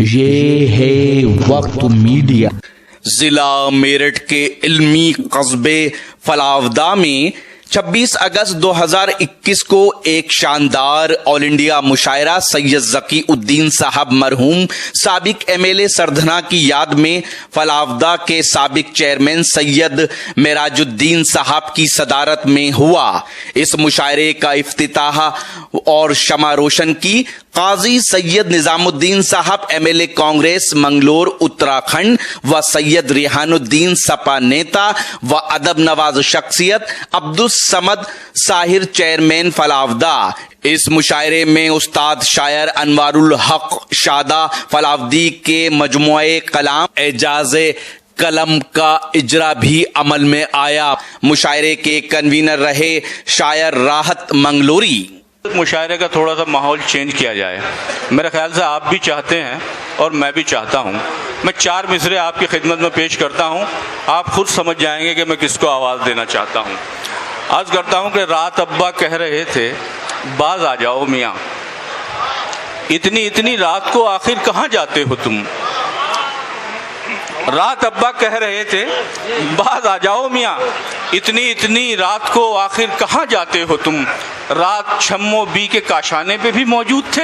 ये है वक्त मीडिया। जिला मेरठ के इल्मी कस्बे फलावदा में 26 अगस्त 2021 को एक शानदार ऑल इंडिया मुशायरा सैयद ज़की उद्दीन साहब मरहूम साबिक एमएलए सरधना की याद में फलावदा के साबिक चेयरमैन सैयद मेराजुद्दीन साहब की सदारत में हुआ। इस मुशायरे का इफ्तिताह और शमा रोशन की काजी सैयद निजामुद्दीन साहब एमएलए कांग्रेस मंगलोर उत्तराखंड व सैयद रिहानुद्दीन सपा नेता व अदब नवाज शख्सियत अब्दुल समद साहिर चेयरमैन फलावदा। इस मुशायरे में उस्ताद शायर अनवारुल हक शादा फलावदी के मजमुए कलाम एजाज़े कलम का इजरा भी अमल में आया। मुशायरे के कन्वीनर रहे शायर राहत मंगलोरी। मुशायरे का थोड़ा सा माहौल चेंज किया जाए, मेरे ख्याल से आप भी चाहते हैं और मैं भी चाहता हूं। मैं 4 मिसरे आपकी खिदमत में पेश करता हूं, आप खुद समझ जाएंगे कि मैं किसको आवाज़ देना चाहता हूं। अर्ज करता हूं कि रात अब्बा कह रहे थे बाज आ जाओ मियाँ, इतनी इतनी रात को आखिर कहाँ जाते हो तुम। रात अब्बा कह रहे थे बाज आ जाओ मियाँ, इतनी इतनी रात को आखिर कहाँ जाते हो तुम। रात छम्मो बी के काशाने पे भी मौजूद थे,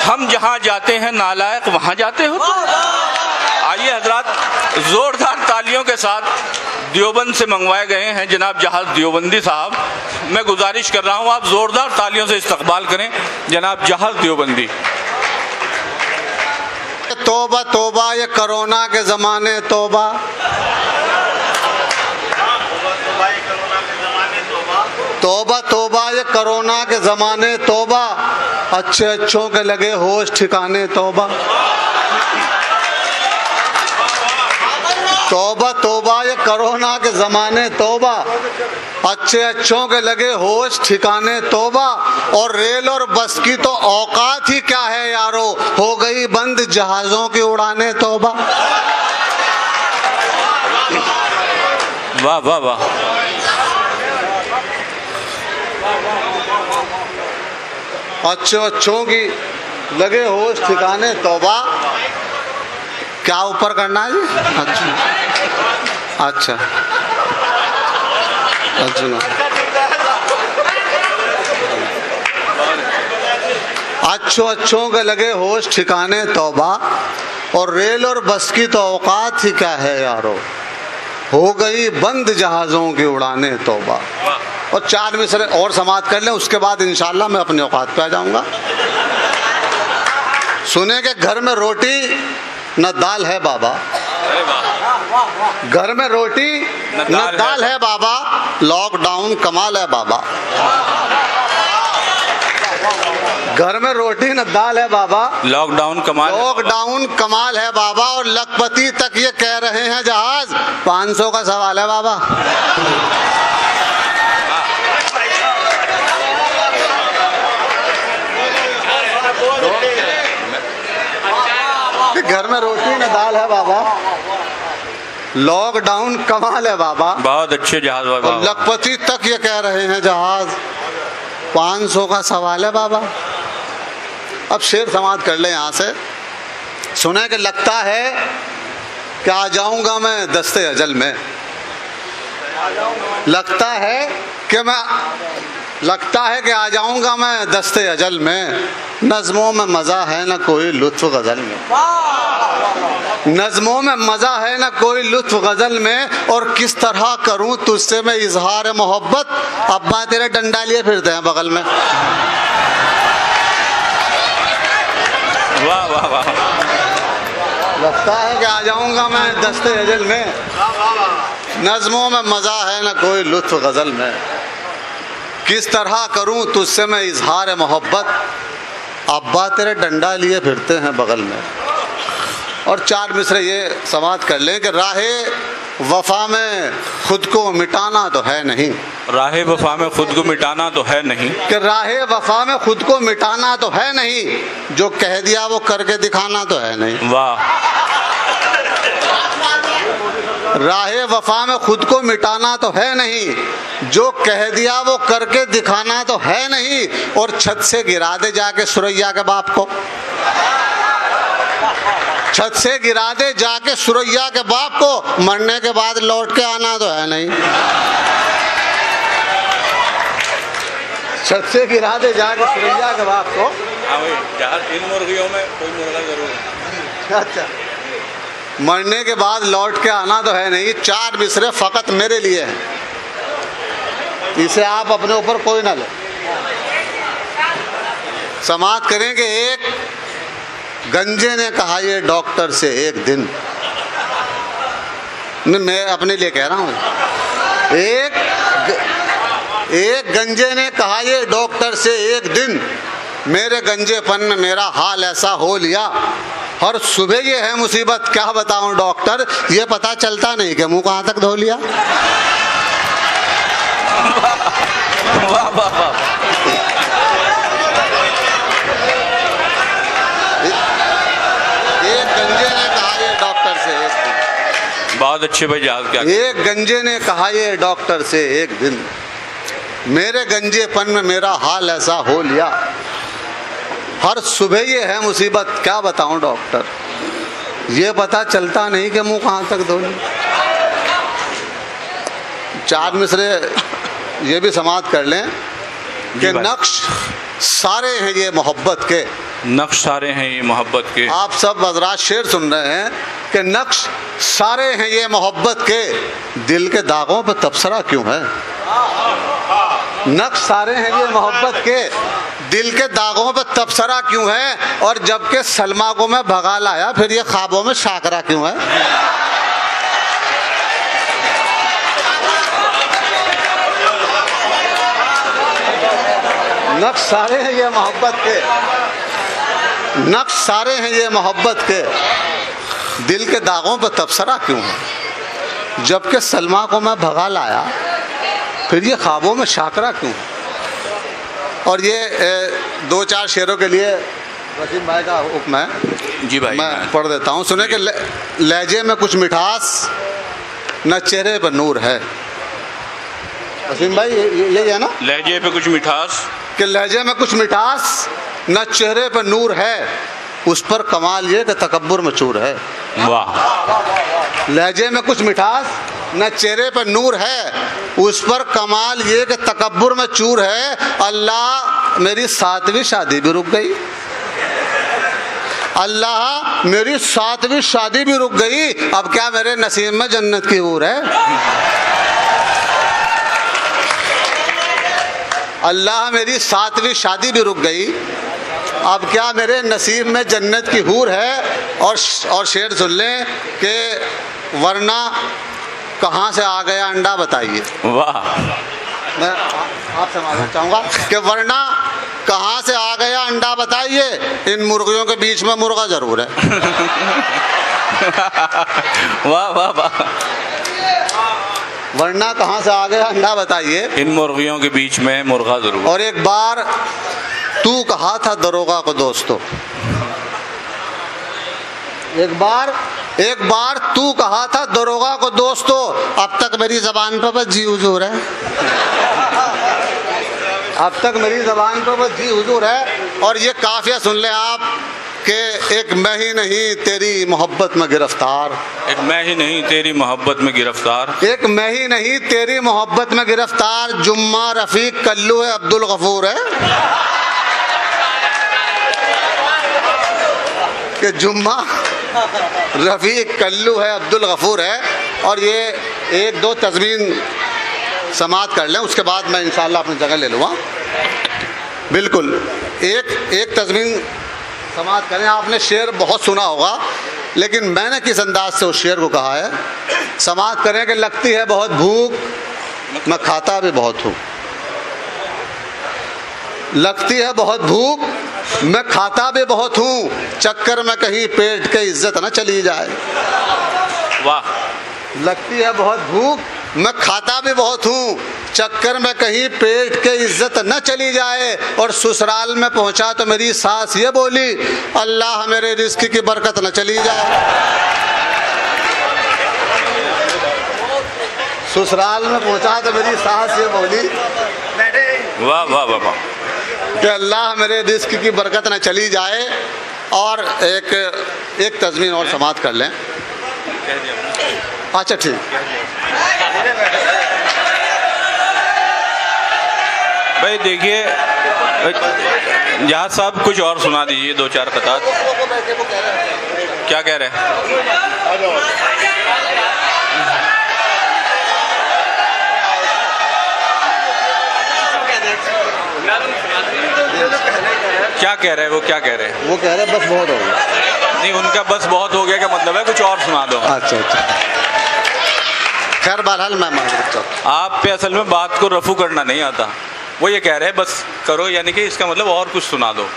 हम जहाँ जाते हैं नालायक वहाँ जाते हो तुम। आइए हजरात, जोरदार तालियों के साथ देवबंद से मंगवाए गए हैं जनाब जहाज देवबंदी साहब। मैं गुजारिश कर रहा हूँ आप जोरदार तालियों से इस्तकबाल करें जनाब जहाज देवबंदी। तौबा तौबा ये कोरोना के ज़माने तौबा, तौबा तौबा ये कोरोना के ज़माने तौबा, अच्छे अच्छों के लगे होश ठिकाने तौबा। तौबा तौबा ये कोरोना के ज़माने तौबा, अच्छे अच्छों के लगे होश ठिकाने तौबा। और रेल और बस की तो औकात ही क्या है यारो, हो गई बंद जहाज़ों की उड़ाने तौबा। वाह वाह वाह। अच्छों अच्छों की लगे होश ठिकाने तौबा। क्या ऊपर करना है जी? अच्छा अच्छा अच्छों अच्छों के लगे होश ठिकाने तौबा। और रेल और बस की तो औकात ही क्या है यारो, हो गई बंद जहाज़ों की उड़ाने तौबा। और 4 मिसरे और समाप्त कर लें, उसके बाद इंशाल्लाह मैं अपने औकात पे आ जाऊंगा। सुने के घर में रोटी न दाल है बाबा, घर में रोटी न दाल है बाबा, लॉकडाउन कमाल है बाबा। घर में रोटी न दाल है बाबा, लॉकडाउन कमाल, लॉकडाउन कमाल है बाबा। और लखपति तक ये कह रहे हैं जहाज 500 का सवाल है बाबा। घर में रोटी न दाल है बाबा, लॉकडाउन कमाल है बाबा। बहुत अच्छे जहाज बाबा। लखपति तक ये कह रहे हैं जहाज 500 का सवाल है बाबा। अब शेर समाप्त कर ले यहाँ से। सुने कि लगता है कि आ जाऊंगा मैं दस्ते अजल में, लगता है कि आ जाऊंगा मैं दस्ते अजल में। नज़्मों में मज़ा है ना कोई लुत्फ़ गज़ल में, नज़्मों में मज़ा है ना कोई लुत्फ़ गज़ल में। और किस तरह करूं तुझसे मैं इजहार मोहब्बत, अब्बा तेरे डंडा लिए फिरते हैं बगल में। वाह वाह वाह। लगता है कि आ जाऊंगा मैं दस्ते अजल में, नज़्मों में मज़ा है ना कोई लुत्फ़ गज़ल में। किस तरह करूं तुझसे मैं इजहार मोहब्बत, अब्बा तेरे डंडा लिए फिरते हैं बगल में। और 4 मिसरे ये समाप्त कर लें कि राहे वफा में खुद को मिटाना तो है नहीं, राहे वफा में खुद को मिटाना तो है नहीं, कि राहे वफा में खुद को मिटाना तो है नहीं, जो कह दिया वो करके दिखाना तो है नहीं। वाह। राहे वफा में खुद को मिटाना तो है नहीं, जो कह दिया वो करके दिखाना तो है नहीं। और छत से गिरा दे जाके सुरैया के बाप को, छत से गिरा दे जाके सुरैया के बाप को, मरने के बाद लौट के आना तो है नहीं। छत से गिरा दे जाके सुरैया के बाप को। इन मुर्गियों में कोई मुर्गा जरूर। अच्छा, मरने के बाद लौट के आना तो है नहीं। 4 मिसरे फकत मेरे लिए हैं, इसे आप अपने ऊपर कोई ना ले। समाप्त करेंगे। एक गंजे ने कहा ये डॉक्टर से एक दिन, मैं अपने लिए कह रहा हूं, एक गंजे ने कहा ये डॉक्टर से एक दिन, मेरे गंजेपन में मेरा हाल ऐसा हो लिया, और सुबह ये है मुसीबत क्या बताऊं डॉक्टर, ये पता चलता नहीं कि मुंह कहां तक धो लिया। वाह वाह वाह। एक गंजे ने कहा ये डॉक्टर से एक दिन, बहुत अच्छे भाई याद क्या। एक गंजे ने कहा ये डॉक्टर से एक दिन, मेरे गंजेपन में मेरा हाल ऐसा हो लिया, हर सुबह ये है मुसीबत क्या बताऊं डॉक्टर, ये पता चलता नहीं कि मुंह कहां तक धो लिया। 4 मिसरे ये भी समाप्त कर लें कि नक्श सारे हैं ये मोहब्बत के, नक्श सारे हैं ये मोहब्बत के। आप सब हजरात शेर सुन रहे हैं कि नक्श सारे हैं ये मोहब्बत के, दिल के दागों पे तबसरा क्यों है। नक्श सारे हैं ये मोहब्बत के, दिल के दागों पे तबसरा क्यों है, और जबकि सलमा को मैं भगा लाया फिर ये ख्वाबों में शाकरा क्यों है। नक्श सारे हैं ये मोहब्बत के, नक्श सारे हैं ये मोहब्बत के, दिल के दागों पर तबसरा क्यों है, जबकि सलमा को मैं भगा लाया फिर ये ख्वाबों में शाकरा क्यों है। और ये 2-4 शेरों के लिए वसीम भाई का हुक्म है, जी भाई मैं पढ़ देता हूँ। सुने कि लहजे में कुछ मिठास न चेहरे पर नूर है। वसीम भाई ये है ना, लहजे पे कुछ मिठास, कि लहजे में कुछ मिठास न चेहरे पर नूर है, उस पर कमाल ये कि तकब्बुर में चूर है। वाह। लहजे में कुछ मिठास न चेहरे पर नूर है, उस पर कमाल ये कि तकब्बुर में चूर है। अल्लाह मेरी 7वीं शादी भी रुक गई, अल्लाह मेरी 7वीं शादी भी रुक गई, अब क्या मेरे नसीब में जन्नत की हूर है। अल्लाह मेरी 7वीं शादी भी रुक गई, अब क्या मेरे नसीब में जन्नत की हूर है। और शेर सुन लें कि वरना कहाँ से आ गया अंडा बताइए। वाह। मैं आपसे मालूम चाहूँगा कि वरना कहाँ से आ गया अंडा बताइए, इन मुर्गियों के बीच में मुर्गा जरूर है। वाह वाह वाह। वरना कहाँ से आ गया अंडा बताइए, इन मुर्गियों के बीच में मुर्गा जरूर। और एक बार तू कहा था दरोगा को दोस्तों, एक बार तू कहा था दरोगा को दोस्तों, अब तक मेरी जबान पर बस जी हुजूर है, अब तक मेरी जबान पर बस जी हुजूर है। और ये काफिया सुन ले आप कि एक मैं ही नहीं तेरी मोहब्बत में गिरफ्तार, एक मैं ही नहीं तेरी मोहब्बत में गिरफ्तार, एक मैं ही नहीं तेरी मोहब्बत में गिरफ्तार, जुम्मा रफीक कल्लू है अब्दुल गफूर है, कि जुम्मा रफीक कल्लू है अब्दुल गफूर है। और ये 1-2 तज़मीन समाप्त कर लें, उसके बाद मैं इंशाअल्लाह अपनी जगह ले लूँगा। बिल्कुल एक तज़मीन समाप्त करें। आपने शेर बहुत सुना होगा, लेकिन मैंने किस अंदाज से उस शेर को कहा है। समाप्त करें कि लगती है बहुत भूख, मैं खाता भी बहुत हूँ, लगती है बहुत भूख, मैं खाता भी बहुत हूँ, चक्कर में कहीं पेट के इज्जत न चली जाए। वाह। लगती है बहुत भूख, मैं खाता भी बहुत हूँ, चक्कर में कहीं पेट के इज्जत न चली जाए। और ससुराल में पहुँचा तो मेरी सास ये बोली, अल्लाह मेरे रिस्क की बरकत न चली जाए। ससुराल में पहुँचा तो मेरी सास ये बोली, वाह वाह वाह वाह, कि अल्लाह मेरे रिस्क की बरकत न चली जाए। और एक तज़मीन और समाप्त कर लें। अच्छा ठीक। भाई देखिए जहाज साहब कुछ और सुना दीजिए, 2-4 कतार। क्या कह रहे हैं? क्या कह रहे हैं वो? क्या कह रहे हैं वो? कह रहे बस बहुत हो गया। नहीं, उनका बस बहुत हो गया का मतलब है कुछ और सुना दो। अच्छा अच्छा, खैर बहरहाल मैं माजूद हूँ। आप पे असल में बात को रफू करना नहीं आता, वो ये कह रहे हैं बस करो, यानी कि इसका मतलब और कुछ सुना दो।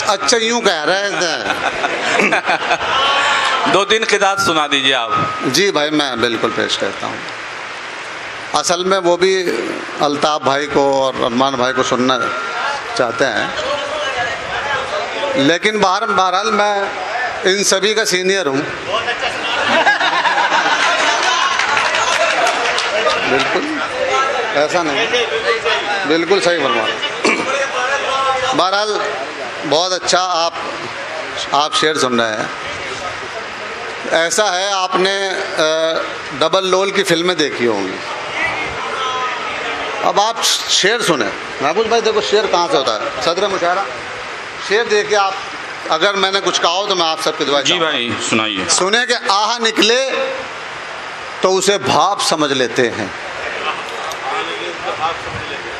अच्छा यूं कह रहे हैं। 2-3 किताब सुना दीजिए आप। जी भाई मैं बिल्कुल पेश करता हूँ। असल में वो भी अल्ताफ़ भाई को और अरमान भाई को सुनना चाहते हैं, लेकिन बहरहाल मैं इन सभी का सीनियर हूँ। बिल्कुल ऐसा नहीं, बिल्कुल सही बनवा। बहरहाल बहुत अच्छा आप शेर सुन रहे हैं। ऐसा है, आपने डबल लोल की फिल्में देखी होंगी। अब आप शेर सुने। महबूब भाई देखो शेर कहाँ से होता है, सदर मुशायरा। शेर देखिए आप, अगर मैंने कुछ कहा हो तो मैं आप सबकी दुआ। जी भाई सुनाइए। सुने कि आह निकले तो उसे भाप समझ लेते हैं,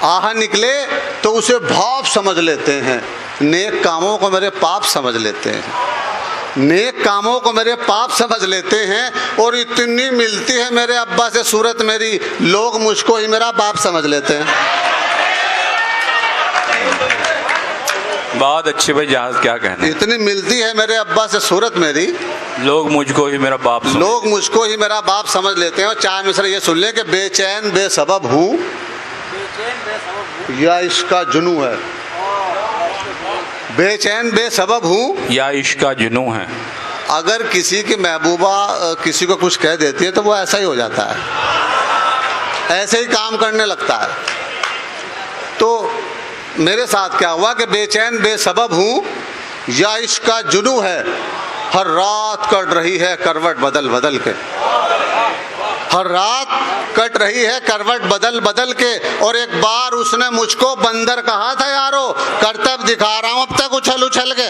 आह निकले तो उसे भाप समझ लेते हैं, नेक कामों को मेरे पाप समझ लेते हैं, नेक कामों को मेरे पाप समझ लेते हैं, और इतनी मिलती है मेरे अब्बा से सूरत मेरी, लोग मुझको ही मेरा बाप समझ लेते हैं। बहुत अच्छे भाई, जहाज क्या कहना है? इतनी मिलती है मेरे अब्बा से सूरत मेरी, लोग मुझको ही मेरा बाप समझ, लोग मुझको ही मेरा बाप समझ लेते हैं। और 4 मिसरे ये सुन ले कि बेचैन बेसबब हूँ या इसका जुनू है, बेचैन बेसबब हूँ या इश्का जुनू है। अगर किसी की महबूबा किसी को कुछ कह देती है तो वो ऐसा ही हो जाता है, ऐसे ही काम करने लगता है। तो मेरे साथ क्या हुआ कि बेचैन बेसबब हूँ या इसका जुनू है, हर रात कट रही है करवट बदल बदल के, हर रात कट रही है करवट बदल बदल के। और एक बार उसने मुझको बंदर कहा था यारो, करतब दिखा रहा हूं अब तक उछल उछल के।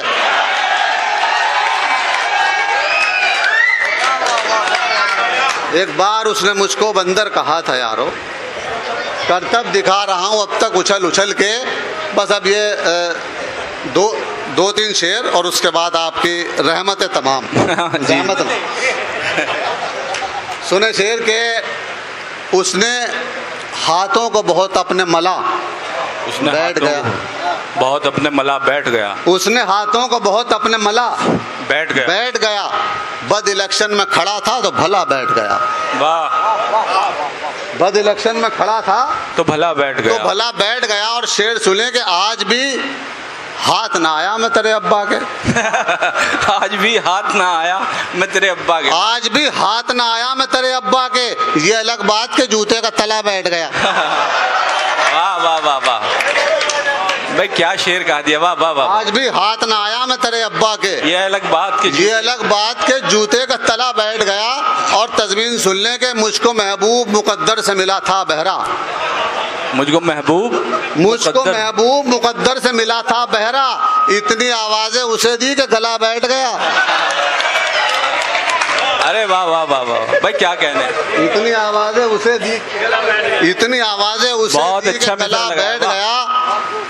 एक बार उसने मुझको बंदर कहा था यारो, करतब दिखा रहा हूं अब तक उछल उछल के। बस अब ये 2-3 शेर और उसके बाद आपकी रहमत तमाम। रहमत सुने शेर के, उसने हाथों को बहुत अपने मला, उसने बैठ गया, बहुत अपने मला बैठ गया, उसने हाथों को बहुत अपने मला बैठ गया, बद इलेक्शन में खड़ा था तो भला बैठ गया। वाह, बद इलेक्शन में खड़ा था तो भला बैठ गया, तो भला बैठ गया। और शेर सुने कि आज भी हाथ ना आया मैं तेरे अब्बा के। आज भी हाथ ना आया मैं तेरे अब्बा के, आज भी हाथ ना आया मैं तेरे अब्बा के, ये अलग बात के जूते का तला बैठ गया। वाह वाह वाह वाह भाई, क्या शेर कहा दिया। वाह वाह वाह। आज भी हाथ ना आया मैं तेरे अब्बा के, ये अलग बात की, ये अलग बात के जूते का तला बैठ गया। और तज़मीन सुन लें कि मुझको महबूब मुकद्दर से मिला था बहरा, मुझको महबूब मुकद्दर से मिला था बहरा, इतनी आवाजें उसे दी कि गला बैठ गया। अरे वाह वाह वाह वाह भाई, क्या कहने। इतनी आवाजें उसे दी, इतनी आवाजें उसे बहुत दी अच्छा कि गला बैठ गया।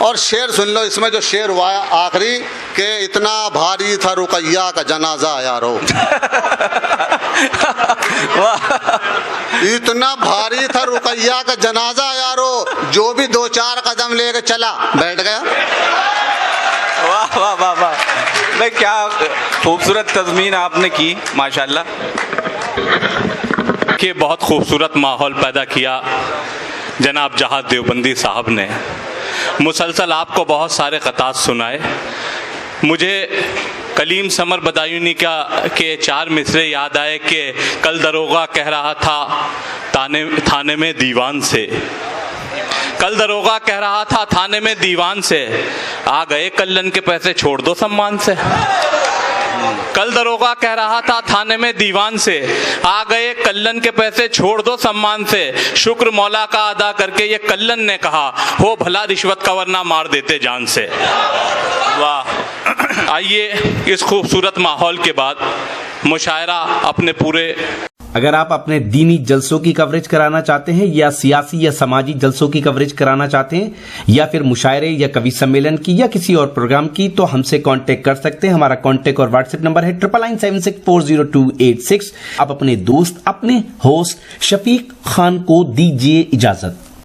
और शेर सुन लो, इसमें जो शेर हुआ आखिरी के, इतना भारी था रुकैया का जनाजा यारो। इतना भारी था रुकैया का जनाजा यारो, जो भी 2-4 कदम लेके चला बैठ गया। वाह वाह वाह वाह भाई, क्या खूबसूरत तज़मीन आपने की माशाल्लाह। कि बहुत खूबसूरत माहौल पैदा किया जनाब जहाद देवबंदी साहब ने। मुसलसल आपको बहुत सारे क़तात सुनाए। मुझे कलीम समर बदायूनी के 4 मिसरे याद आए कि कल दरोगा कह रहा था थाने में दीवान से, कल दरोगा कह रहा था थाने में दीवान से, आ गए कल्लन के पैसे छोड़ दो सम्मान से। कल दरोगा कह रहा था थाने में दीवान से, आ गए कल्लन के पैसे छोड़ दो सम्मान से। शुक्र मौला का अदा करके ये कल्लन ने कहा, हो भला रिश्वत का वरना मार देते जान से। वाह। आइए इस खूबसूरत माहौल के बाद मुशायरा अपने पूरे। अगर आप अपने दीनी जलसों की कवरेज कराना चाहते हैं या सियासी या समाजी जलसों की कवरेज कराना चाहते हैं या फिर मुशायरे या कवि सम्मेलन की या किसी और प्रोग्राम की, तो हमसे कांटेक्ट कर सकते हैं। हमारा कांटेक्ट और व्हाट्सएप नंबर है 9976400286। आप अपने दोस्त, अपने होस्ट शफीक खान को दीजिए इजाजत।